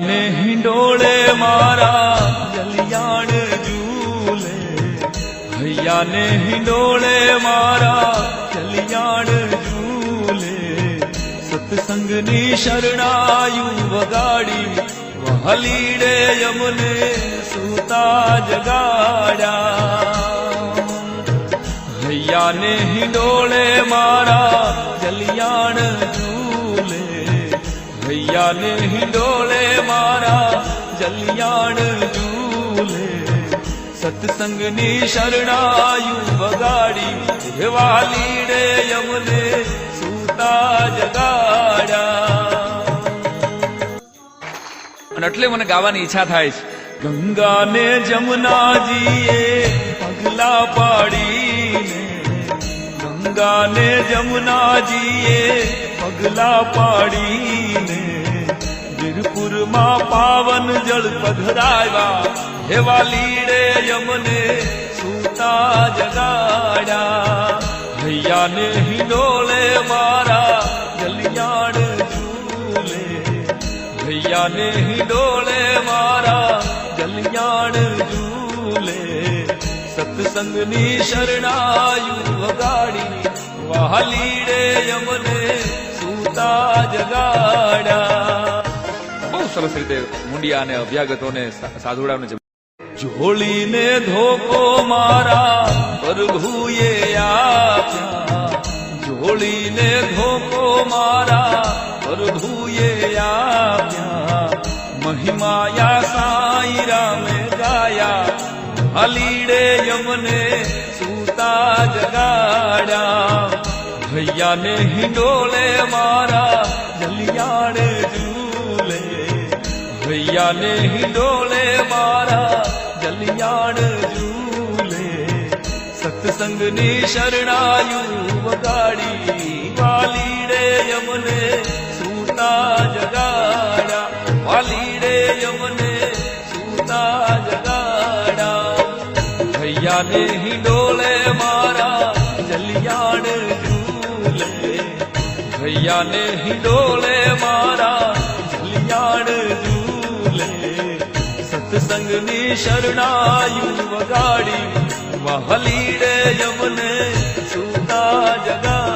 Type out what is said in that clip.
ने हिंडोले मारा जलियाण झूले, भैया ने हिंडोले मारा जलियाण झूले। सत्संगनी शरणायु वगाड़ी वहलीड़े यमुने सूता जगाड़ा। भैया ने हिंडोले मारा जलियाण झूले, भैया ने हिंडोले मारा जलियाण झूले। सत्संगनी शरणायु वगाड़ी वालीड़े यमुने सूता जगाड़ा। અને એટલે મને ગાવાની ઈચ્છા થાય છે। ગંગા ને જમુનાજીએ પગલા પાડીને, ગંગા ને જમુનાજીએ પગલા પાડીને વીરપુરમાં પાવન જળ પધરાવ્યા। હેવા લીડે યમને સૂતા જગાડ્યા। ભૈયા ને હિંડોળે મારા જલિયાણ ઝૂલે, ભૈયા ને હિંડોળે મારા જલિયાણ ઝૂલે। સત્સંગની શરણાયુ વગાડી વહાલીડે યમને સૂતા જગાડા। બહુ સરસ રીતે મુંડિયા અને અભ્યાગતોને સાધુડાઓને જોડીને ધોકો મારા પ્રભુએ આપ્યા, જોડીને ધોકો મારા પ્રભુએ આપ્યા। મહિમાયા સાઈ રામે ગાયા, હાલીડે યમને સૂતા જગાડ્યા। ભૈયા ને હિંડોળે મારા જલિયાણ ઝૂલે, ભૈયા ને હિંડોળે મારા જલિયાણ ઝૂલે। સત્સંગની શરણાયુ વગાડી વાલીડે યમને સૂતા જગાડા, વાલીડે યમને સૂતા જગાડા। ભૈયા ને હિંડોળે મારા જલિયાણ ઝૂલે, ભૈયા ને હિંડોળે મારા જલિયાણ ઝૂલે। સત્સંગની શરણાયુ વગાડી વહાલીડે યમને સૂતા જગા।